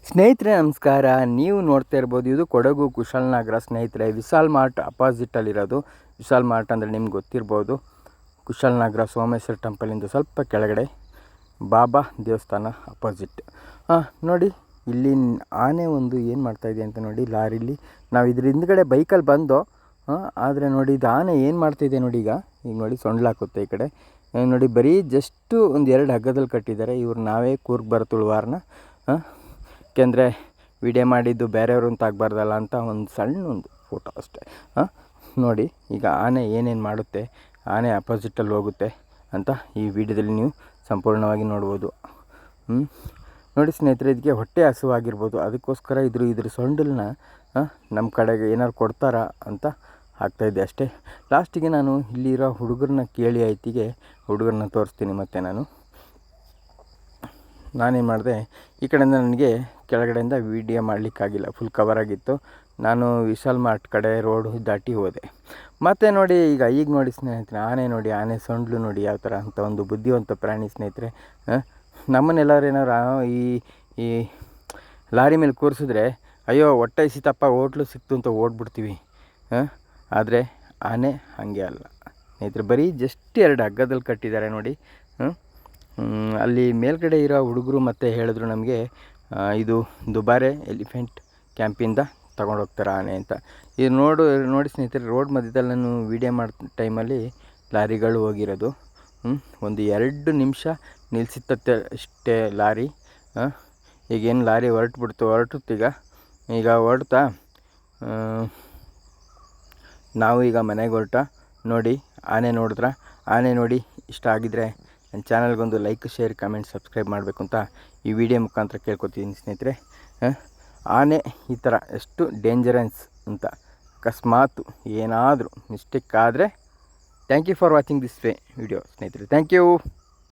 ಸ್ನೇಹಿತರೆ ನಮಸ್ಕಾರ. ನೀವು ನೋಡ್ತಾ ಇರ್ಬೋದು, ಇದು ಕೊಡಗು ಕುಶಾಲನಗರ ಸ್ನೇಹಿತರೆ. ವಿಶಾಲ್ ಮಾರ್ಟ್ ಅಪೋಸಿಟಲ್ಲಿರೋದು. ವಿಶಾಲ್ ಮಾರ್ಟ್ ಅಂದರೆ ನಿಮ್ಗೆ ಗೊತ್ತಿರ್ಬೋದು. ಕುಶಾಲನಗರ ಸೋಮೇಶ್ವರ ಟೆಂಪಲಿಂದ ಸ್ವಲ್ಪ ಕೆಳಗಡೆ ಬಾಬಾ ದೇವಸ್ಥಾನ ಅಪೋಸಿಟ್. ನೋಡಿ ಇಲ್ಲಿ ಆನೆ ಒಂದು ಏನು ಮಾಡ್ತಾಯಿದೆ ಅಂತ ನೋಡಿ. ಲಾರಿಲಿ ನಾವು ಇದ್ರ ಹಿಂದ್ಗಡೆ ಬೈಕಲ್ಲಿ ಬಂದು ಆದರೆ ನೋಡಿ ಇದು ಆನೆ ಏನು ಮಾಡ್ತಾಯಿದೆ ನೋಡಿ. ಈಗ ನೋಡಿ ಸೊಂಡ್ಲಾಕುತ್ತೆ ಈ ಕಡೆ ನೋಡಿ. ಬರೀ ಜಸ್ಟು ಒಂದು 2 ಹಗ್ಗದಲ್ಲಿ ಕಟ್ಟಿದ್ದಾರೆ. ಇವ್ರು ನಾವೇ ಕೂರ್ಗ್ ಬರ್ತುಳುವಾರನ ಯಾಕೆಂದರೆ ವಿಡಿಯೋ ಮಾಡಿದ್ದು ಬೇರೆಯವರು ಅಂತ ಆಗಬಾರ್ದಲ್ಲ ಅಂತ ಒಂದು ಸಣ್ಣ ಫೋಟೋ ಅಷ್ಟೇ. ನೋಡಿ ಈಗ ಆನೆ ಏನೇನು ಮಾಡುತ್ತೆ, ಆನೆ ಅಪೋಸಿಟಲ್ಲಿ ಹೋಗುತ್ತೆ ಅಂತ ಈ ವಿಡಿಯೋದಲ್ಲಿ ನೀವು ಸಂಪೂರ್ಣವಾಗಿ ನೋಡ್ಬೋದು. ನೋಡಿ ಸ್ನೇಹಿತರೆ, ಇದಕ್ಕೆ ಹೊಟ್ಟೆ ಹಸುವಾಗಿರ್ಬೋದು, ಅದಕ್ಕೋಸ್ಕರ ಇದ್ರ ಸೊಂಡಲನ್ನ ನಮ್ಮ ಕಡೆಗೆ ಏನಾದ್ರು ಕೊಡ್ತಾರಾ ಅಂತ ಆಗ್ತಾಯಿದ್ದೆ ಅಷ್ಟೇ. ಲಾಸ್ಟಿಗೆ ನಾನು ಇಲ್ಲಿರೋ ಹುಡುಗರನ್ನ ಕೇಳಿ ಆಯ್ತಿಗೆ ಹುಡುಗರನ್ನ ತೋರಿಸ್ತೀನಿ. ಮತ್ತು ನಾನೇನು ಮಾಡಿದೆ, ಈ ಕಡೆಯಿಂದ ನನಗೆ ಕೆಳಗಡೆಯಿಂದ ವೀಡಿಯೋ ಮಾಡಲಿಕ್ಕಾಗಿಲ್ಲ, ಫುಲ್ ಕವರ್ ಆಗಿತ್ತು. ನಾನು ವಿಶಾಲ್ ಮಾರ್ಟ್ ಕಡೆ ರೋಡು ದಾಟಿ ಹೋದೆ. ಮತ್ತು ನೋಡಿ ಈಗ ನೋಡಿ ಸ್ನೇಹಿತರೆ, ಆನೆ ನೋಡಿ, ಆನೆ ಸೊಂಡ್ಲು ನೋಡಿ ಯಾವ ಥರ ಅಂತ ಒಂದು ಬುದ್ಧಿವಂತ ಪ್ರಾಣಿ ಸ್ನೇಹಿತರೆ. ನಮ್ಮನ್ನೆಲ್ಲರೂ ಏನಾರು ಈ ಲಾರಿ ಮೇಲೆ ಕೂರಿಸಿದ್ರೆ ಅಯ್ಯೋ ಹೊಟ್ಟೆ ಸಿತಪ್ಪ ಹೋಟ್ಲು ಸಿಕ್ತು ಅಂತ ಓಡ್ಬಿಡ್ತೀವಿ. ಆದರೆ ಆನೆ ಹಾಗೆ ಅಲ್ಲ ಸ್ನೇಹಿತರೆ. ಬರೀ ಜಸ್ಟ್ 2 ಹಗ್ಗದಲ್ಲಿ ಕಟ್ಟಿದ್ದಾರೆ ನೋಡಿ. ಅಲ್ಲಿ ಮೇಲ್ಗಡೆ ಇರೋ ಹುಡುಗರು ಮತ್ತೆ ಹೇಳಿದ್ರು ನಮಗೆ, ಇದು ದುಬಾರೆ ಎಲಿಫೆಂಟ್ ಕ್ಯಾಂಪಿಂದ ತೊಗೊಂಡೋಗ್ತಾರೆ ಆನೆ ಅಂತ. ಇದು ನೋಡಿ ಸ್ನೇಹಿತರೆ, ರೋಡ್ ಮಧ್ಯದಲ್ಲಿ ನಾನು ವೀಡಿಯೋ ಮಾಡೋ ಟೈಮಲ್ಲಿ ಲಾರಿಗಳು ಹೋಗಿರೋದು. ಒಂದು 2 ನಿಮಿಷ ನಿಲ್ಲಿಸಿತ್ತತ್ತೆ ಅಷ್ಟೇ ಲಾರಿ. ಈಗೇನು ಲಾರಿ ಹೊರಟುತ್ತೀಗ ಹೊರಡ್ತಾ ನಾವು ಈಗ ಮನೆಗೆ ನೋಡಿ ಆನೆ ನೋಡಿದ್ರೆ, ಆನೆ ನೋಡಿ ಇಷ್ಟ ಆಗಿದ್ರೆ ನನ್ನ ಚಾನಲ್ಗೊಂದು ಲೈಕ್, ಶೇರ್, ಕಮೆಂಟ್, ಸಬ್ಸ್ಕ್ರೈಬ್ ಮಾಡಬೇಕು ಅಂತ ಈ ವಿಡಿಯೋ ಮುಖಾಂತರ ಕೇಳ್ಕೊತೀನಿ ಸ್ನೇಹಿತರೆ. ಆನೆ ಈ ಥರ ಎಷ್ಟು ಡೇಂಜರಸ್ ಅಂತ ಅಕಸ್ಮಾತ್ ಏನಾದರೂ ಮಿಸ್ಟೇಕ್ ಆದರೆ thank you for watching this video ಸ್ನೇಹಿತರೆ. Thank you.